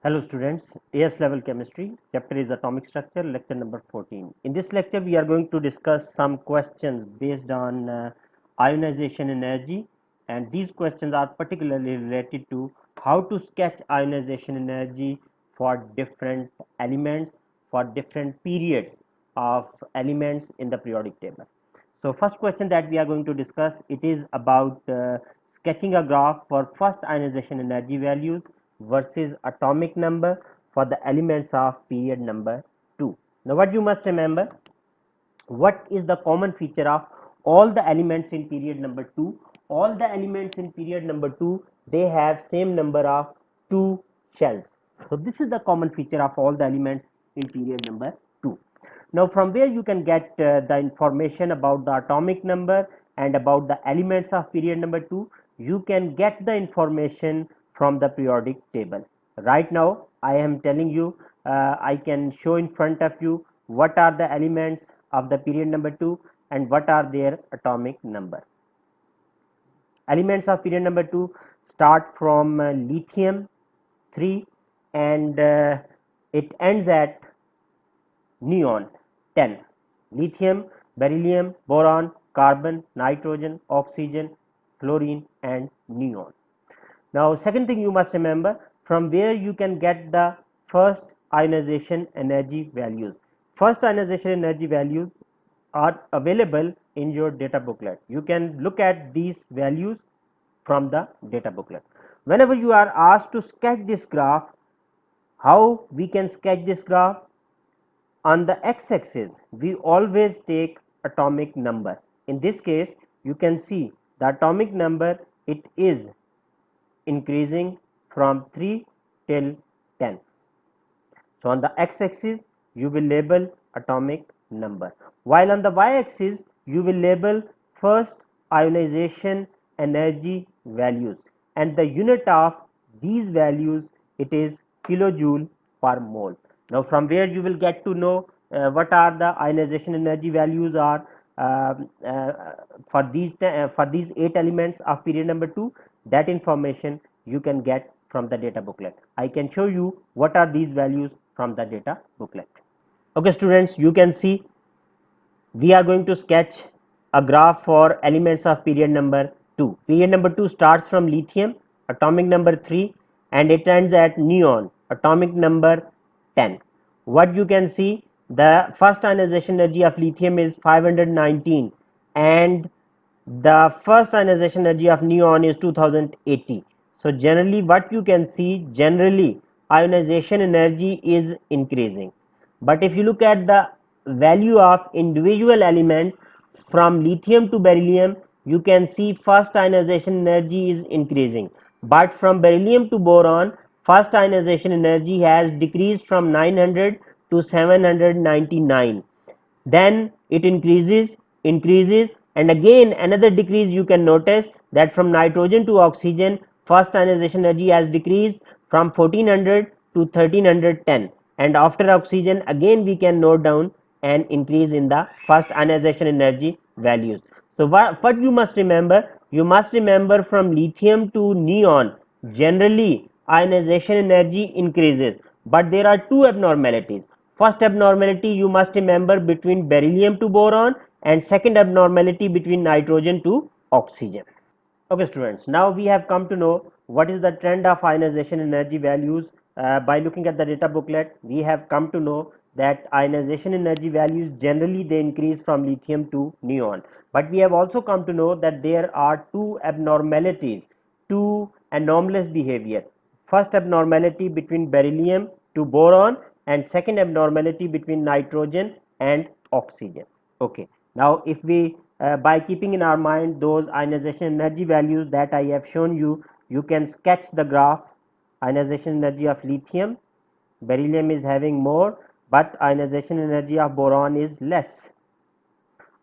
Hello students, AS level chemistry, chapter is atomic structure, lecture number 14. In this lecture we are going to discuss some questions based on ionization energy, and these questions are particularly related to how to sketch ionization energy for different elements, for different periods of elements in the periodic table. So first question that we are going to discuss, it is about sketching a graph for first ionization energy values versus atomic number for the elements of period number 2. Now what you must remember, what is the common feature of all the elements in period number 2? All the elements in period number 2, they have same number of 2 shells. So this is the common feature of all the elements in period number 2. Now from where you can get the information about the atomic number and about the elements of period number 2, you can get the information from the periodic table. Right now I am telling you, I can show in front of you what are the elements of the period number 2 and what are their atomic number. Elements of period number 2 start from lithium 3 and it ends at neon 10. Lithium, beryllium, boron, carbon, nitrogen, oxygen, fluorine and neon. Now second thing you must remember, from where you can get the first ionization energy values. First ionization energy values are available in your data booklet. You can look at these values from the data booklet. Whenever you are asked to sketch this graph, how we can sketch this graph? On the x-axis we always take atomic number. In this case you can see the atomic number, it is increasing from 3 till 10. So on the x-axis you will label atomic number, while on the y-axis you will label first ionization energy values, and the unit of these values, it is kilojoule per mole. Now from where you will get to know what are the ionization energy values are for these 8 elements of period number 2, that information you can get from the data booklet. I can show you what are these values from the data booklet. Okay students, you can see we are going to sketch a graph for elements of period number 2. Period number 2 starts from lithium, atomic number 3, and it ends at neon, atomic number 10. What you can see, the first ionization energy of lithium is 519 and the first ionization energy of neon is 2080. So generally what you can see, generally ionization energy is increasing, but if you look at the value of individual element from lithium to beryllium, you can see first ionization energy is increasing, but from beryllium to boron first ionization energy has decreased from 900 to 799. Then it increases and again another decrease. You can notice that from nitrogen to oxygen first ionization energy has decreased from 1400 to 1310, and after oxygen again we can note down an increase in the first ionization energy values. So what you must remember, you must remember from lithium to neon generally ionization energy increases, but there are two abnormalities. First abnormality you must remember between beryllium to boron, and second abnormality between nitrogen to oxygen. Okay students, now we have come to know what is the trend of ionization energy values. By looking at the data booklet, we have come to know that ionization energy values generally they increase from lithium to neon, but we have also come to know that there are two abnormalities, two anomalous behavior. First abnormality between beryllium to boron, and second abnormality between nitrogen and oxygen. Okay, now if we by keeping in our mind those ionization energy values that I have shown you, you can sketch the graph. Ionization energy of lithium, beryllium is having more, but ionization energy of boron is less.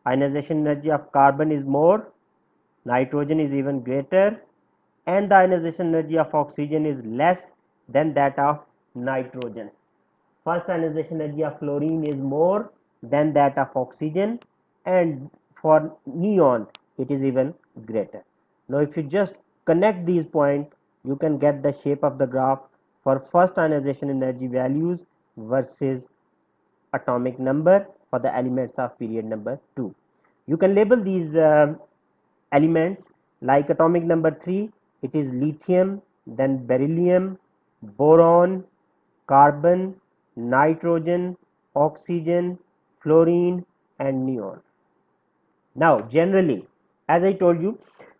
Ionization energy of carbon is more, nitrogen is even greater, and the ionization energy of oxygen is less than that of nitrogen. First ionization energy of fluorine is more than that of oxygen, and for neon it is even greater. Now if you just connect these points, you can get the shape of the graph for first ionization energy values versus atomic number for the elements of period number 2. You can label these elements like atomic number 3, it is lithium, then beryllium, boron, carbon, nitrogen, oxygen, fluorine and neon. Now generally, as I told you,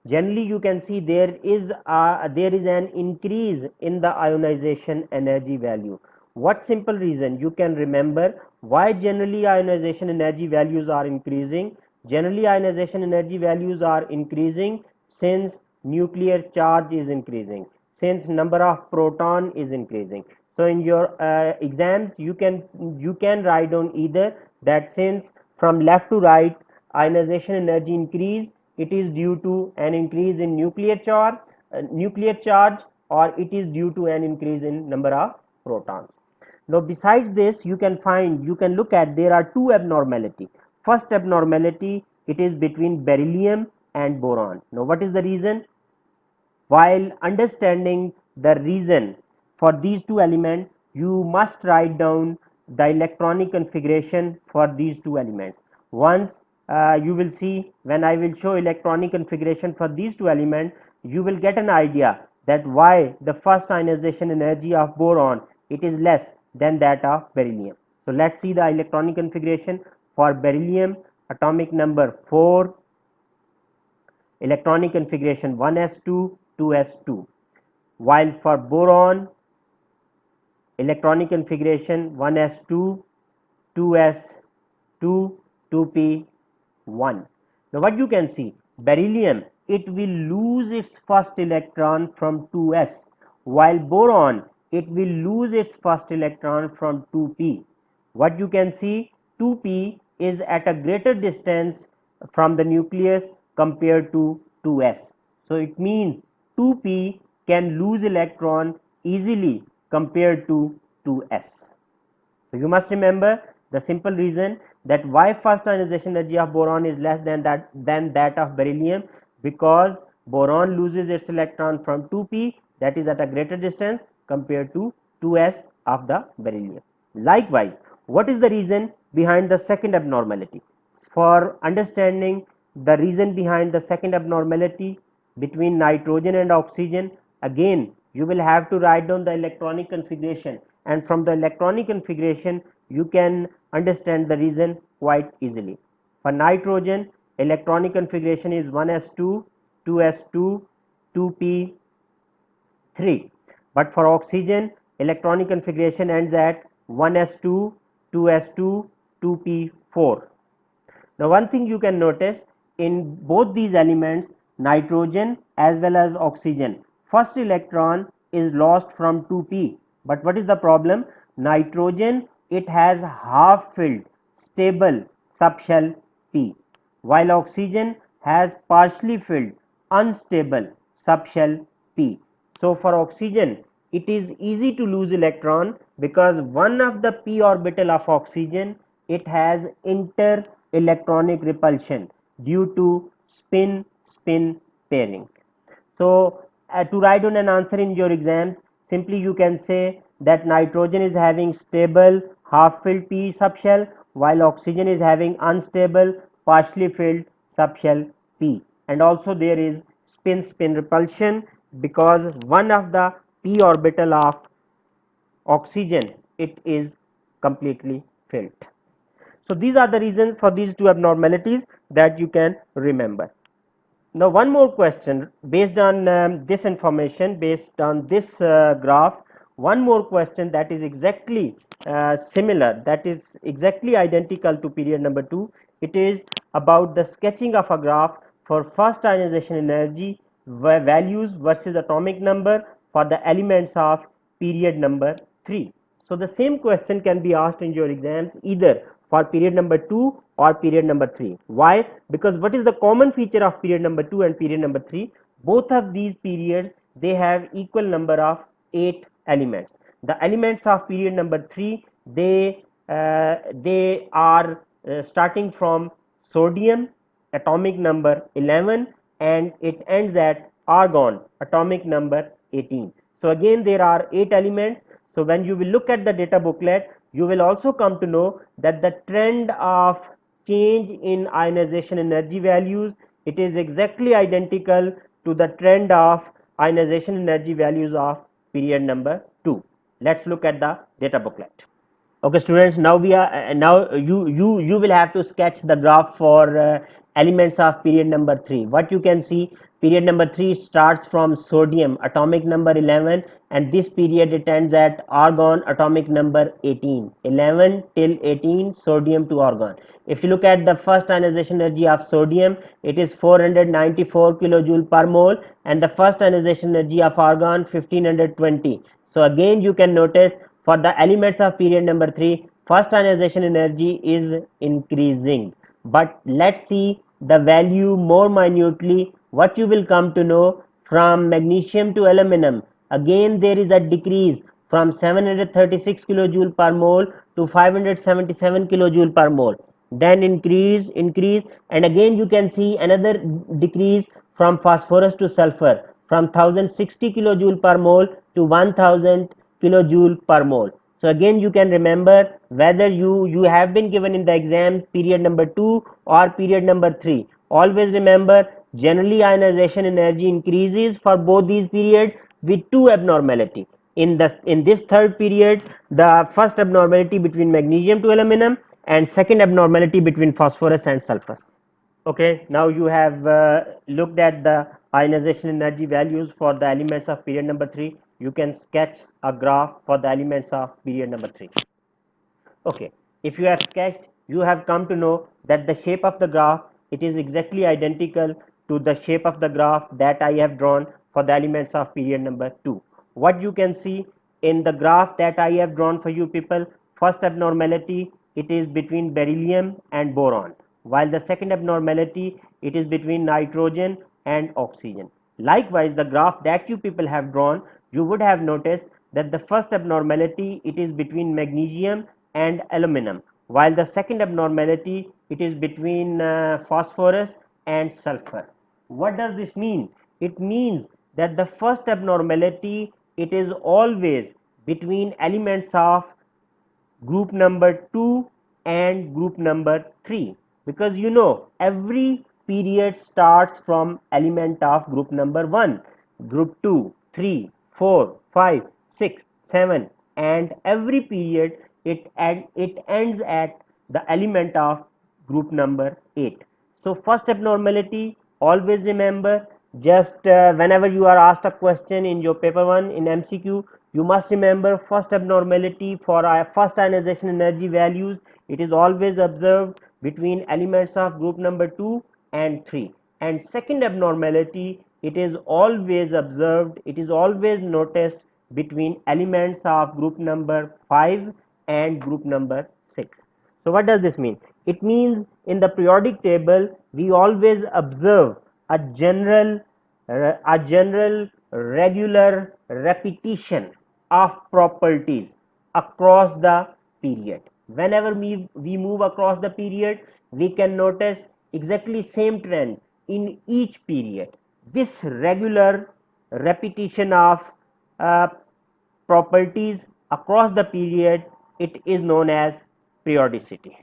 generally you can see there is an increase in the ionization energy value. What simple reason you can remember why generally ionization energy values are increasing? Generally ionization energy values are increasing since nuclear charge is increasing, since number of proton is increasing. So in your exams you can write on either that since from left to right ionization energy increase, it is due to an increase in nuclear charge, or it is due to an increase in number of protons. Now besides this you can look at there are two abnormality. First abnormality, it is between beryllium and boron. Now what is the reason? While understanding the reason for these two elements, you must write down the electronic configuration for these two elements. Once you will see, when I will show electronic configuration for these two elements, you will get an idea that why the first ionization energy of boron it is less than that of beryllium. So let's see the electronic configuration for beryllium. Atomic number 4, electronic configuration 1s2 2s2, while for boron electronic configuration 1s2 2s2 2p1. Now what you can see, beryllium it will lose its first electron from 2s, while boron it will lose its first electron from 2p. What you can see, 2p is at a greater distance from the nucleus compared to 2s. So it means 2p can lose electron easily compared to 2s. So you must remember the simple reason that why first ionization energy of boron is less than that of beryllium, because boron loses its electron from 2p, that is at a greater distance compared to 2s of the beryllium. Likewise, what is the reason behind the second abnormality? For understanding the reason behind the second abnormality between nitrogen and oxygen, again you will have to write down the electronic configuration, and from the electronic configuration you can understand the reason quite easily. For nitrogen, electronic configuration is 1s2 2s2 2p3, but for oxygen electronic configuration ends at 1s2 2s2 2p4. Now one thing you can notice, in both these elements nitrogen as well as oxygen, first electron is lost from 2p, but what is the problem? Nitrogen it has half filled stable subshell p, while oxygen has partially filled unstable subshell p. So for oxygen it is easy to lose electron because one of the p orbital of oxygen it has inter electronic repulsion due to spin spin pairing. So to write down an answer in your exams, simply you can say that nitrogen is having stable half filled p subshell, while oxygen is having unstable partially filled subshell p, and also there is spin spin repulsion because one of the p orbital of oxygen it is completely filled. So these are the reasons for these two abnormalities that you can remember. Now one more question based on this information, based on this graph, one more question that is exactly similar, that is exactly identical to period number 2. It is about the sketching of a graph for first ionization energy values versus atomic number for the elements of period number 3. So the same question can be asked in your exams either for period number 2 or period number 3. Why? Because what is the common feature of period number 2 and period number 3? Both of these periods they have equal number of 8 elements. The elements of period number 3 they are starting from sodium atomic number 11 and it ends at argon atomic number 18. So again there are 8 elements. So when you will look at the data booklet, you will also come to know that the trend of change in ionization energy values, it is exactly identical to the trend of ionization energy values of period number 2. Let's look at the data booklet. Okay, students. Now we are now you will have to sketch the graph for elements of period number 3. What you can see, period number 3 starts from sodium atomic number 11, and this period it ends at argon atomic number 18. 11 till 18, sodium to argon. If you look at the first ionization energy of sodium, it is 494 kilojoule per mole, and the first ionization energy of argon 1520. So again you can notice for the elements of period number 3, first ionization energy is increasing. But let's see the value more minutely. What you will come to know, from magnesium to aluminum, again there is a decrease from 736 kilojoule per mole to 577 kilojoule per mole. Then increase, and again you can see another decrease from phosphorus to sulfur from 1060 kilojoule per mole to 1000 kilojoule per mole. So again you can remember whether you have been given in the exam period number 2 or period number 3. Always remember, generally ionization energy increases for both these periods with two abnormality. In this third period, the first abnormality between magnesium to aluminum, and second abnormality between phosphorus and sulfur. Okay, now you have looked at the ionization energy values for the elements of period number 3. You can sketch a graph for the elements of period number 3. Okay, if you have sketched, you have come to know that the shape of the graph, it is exactly identical to the shape of the graph that I have drawn for the elements of period number 2. What you can see in the graph that I have drawn for you people, first abnormality, it is between beryllium and boron, while the second abnormality, it is between nitrogen and oxygen. Likewise, the graph that you people have drawn, you would have noticed that the first abnormality, it is between magnesium and aluminum, while the second abnormality, it is between phosphorus and sulfur. What does this mean? It means that the first abnormality, it is always between elements of group number 2 and group number 3, because you know every period starts from element of group number 1, group 2, 3, 4, 5, 6, 7, and every period it ends at the element of group number 8. So first abnormality, always remember, just whenever you are asked a question in your paper 1 in MCQ, you must remember first abnormality for first ionization energy values, it is always observed between elements of group number 2 and 3, and second abnormality, it is always observed, it is always noticed between elements of group number 5 and group number 6. So what does this mean? It means in the periodic table we always observe a general regular repetition of properties across the period. Whenever we move across the period, we can notice exactly same trend in each period. This regular repetition of uh, properties across the period, it is known as periodicity.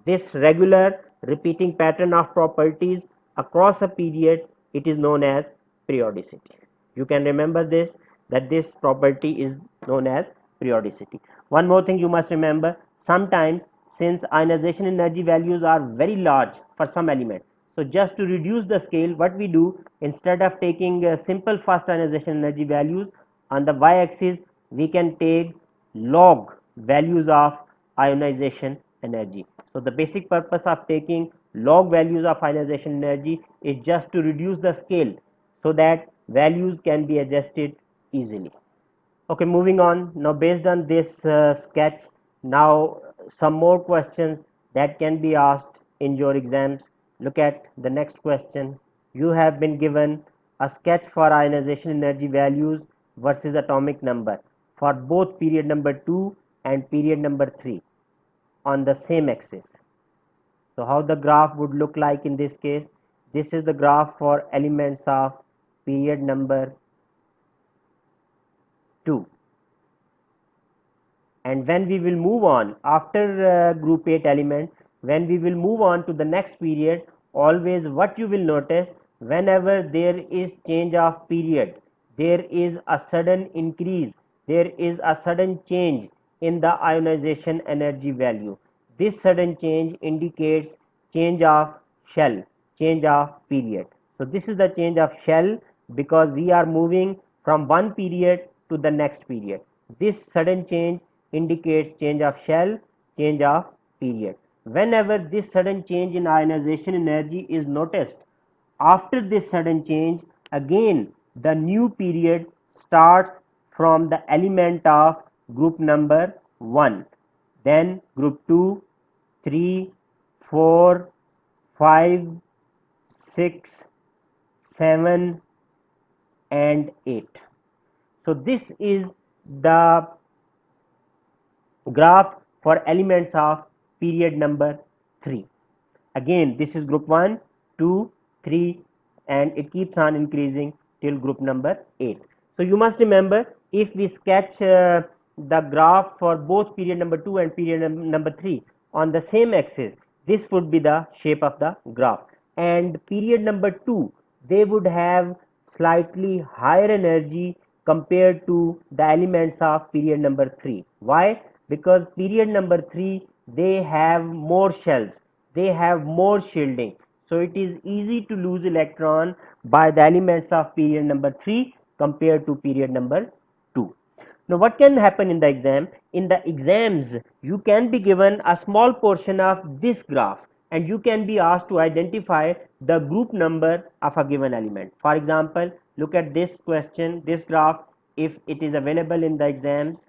This regular repeating pattern of properties across a period, it is known as periodicity. You can remember this, that this property is known as periodicity. One more thing you must remember, sometimes since ionization energy values are very large for some element, so just to reduce the scale, what we do, instead of taking simple fast ionization energy values on the y-axis, we can take log values of ionization energy. So the basic purpose of taking log values of ionization energy is just to reduce the scale so that values can be adjusted easily. Okay, moving on. Now based on this sketch, now some more questions that can be asked in your exams. Look at the next question. You have been given a sketch for ionization energy values versus atomic number for both period number 2 and period number 3 on the same axis. So how the graph would look like in this case? This is the graph for elements of period number 2. And when we will move on after group 8 element, when we will move on to the next period, always what you will notice, whenever there is change of period, there is a sudden increase, there is a sudden change in the ionization energy value. This sudden change indicates change of shell, change of period. So this is the change of shell, because we are moving from one period to the next period. This sudden change indicates change of shell, change of period. Whenever this sudden change in ionization energy is noticed, after this sudden change, again the new period starts from the element of group number 1, then group 2, 3, 4, 5, 6, 7 and 8. So this is the graph for elements of period number 3. Again, this is group 1, 2, 3 and it keeps on increasing till group number 8. So you must remember, if we sketch the graph for both period number 2 and period number 3 on the same axis, this would be the shape of the graph. And period number 2, they would have slightly higher energy compared to the elements of period number 3. Why? Because period number 3, they have more shells, they have more shielding, so it is easy to lose electron by the elements of period number 3 compared to period number 2. Now what can happen in the exam? In the exams, you can be given a small portion of this graph and you can be asked to identify the group number of a given element. For example, look at this question, this graph, if it is available in the exams.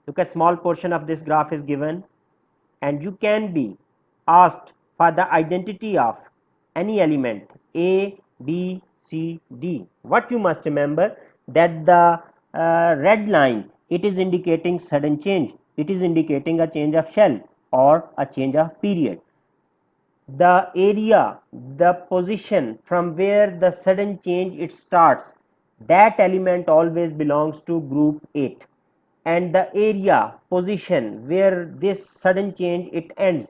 Look, a small portion of this graph is given and you can be asked for the identity of any element A, B, C, D. What you must remember, that the red line, it is indicating sudden change, it is indicating a change of shell or a change of period. The area, the position from where the sudden change it starts, that element always belongs to group 8, and the area, position where this sudden change it ends,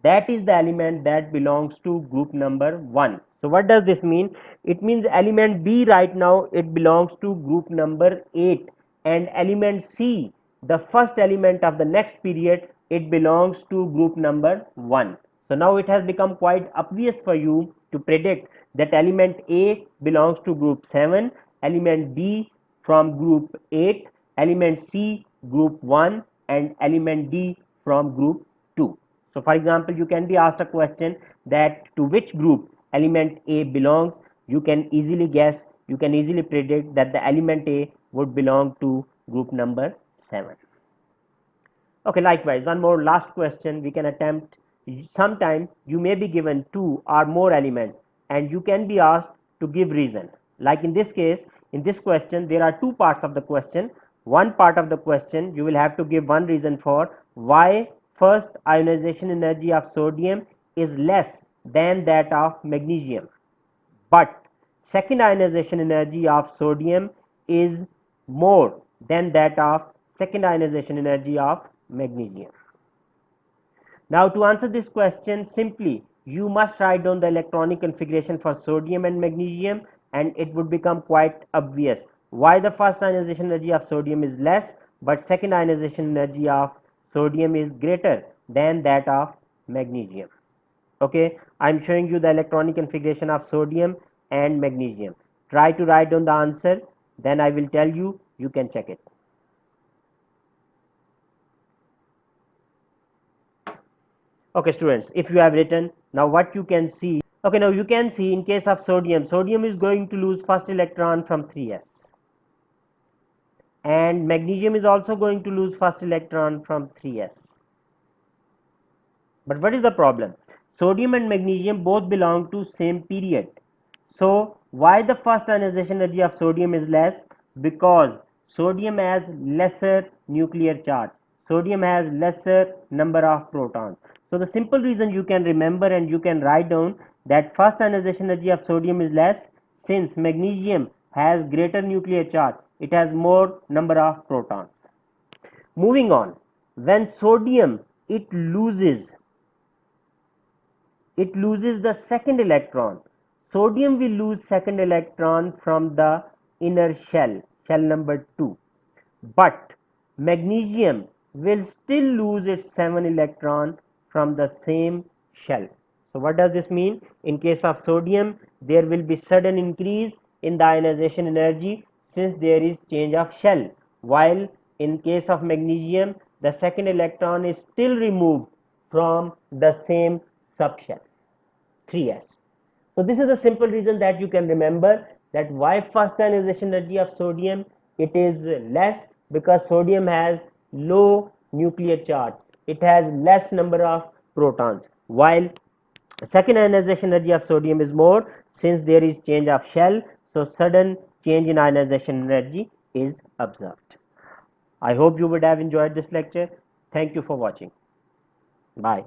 that is the element that belongs to group number 1. So what does this mean? It means element B right now, it belongs to group number 8, and element C, the first element of the next period, it belongs to group number 1. So now it has become quite obvious for you to predict that element A belongs to group 7, element B from group 8, element C group 1 and element D from group 2. So for example, you can be asked a question that to which group element A belongs. You can easily guess, you can easily predict that the element A would belong to group number 7. Okay, likewise, one more last question we can attempt. Sometime you may be given 2 or more elements and you can be asked to give reason. Like in this case, in this question, there are 2 parts of the question. One part of the question, you will have to give one reason for why first ionization energy of sodium is less than that of magnesium, but second ionization energy of sodium is more than that of second ionization energy of magnesium. Now to answer this question, simply you must write down the electronic configuration for sodium and magnesium and it would become quite obvious why the first ionization energy of sodium is less but second ionization energy of sodium is greater than that of magnesium. Okay, I am showing you the electronic configuration of sodium and magnesium. Try to write down the answer, then I will tell you, you can check it. Okay students, if you have written, now what you can see, okay, now you can see in case of sodium, sodium is going to lose first electron from 3s and magnesium is also going to lose first electron from 3s. But what is the problem? Sodium and magnesium both belong to same period. So why the first ionization energy of sodium is less? Because sodium has lesser nuclear charge. Sodium has lesser number of protons. So the simple reason you can remember and you can write down that first ionization energy of sodium is less, since magnesium has greater nuclear charge. it has more number of protons. Moving on, when sodium it loses the second electron. Sodium will lose second electron from the inner shell, shell number 2, but magnesium will still lose its 7 electron from the same shell. So what does this mean? In case of sodium, there will be sudden increase in the ionization energy since there is change of shell, while in case of magnesium, the second electron is still removed from the same subshell, 3s. So this is the simple reason that you can remember that why first ionization energy of sodium it is less, because sodium has low nuclear charge, it has less number of protons, while second ionization energy of sodium is more since there is change of shell, so sudden change in ionization energy is observed. I hope you would have enjoyed this lecture. Thank you for watching. Bye.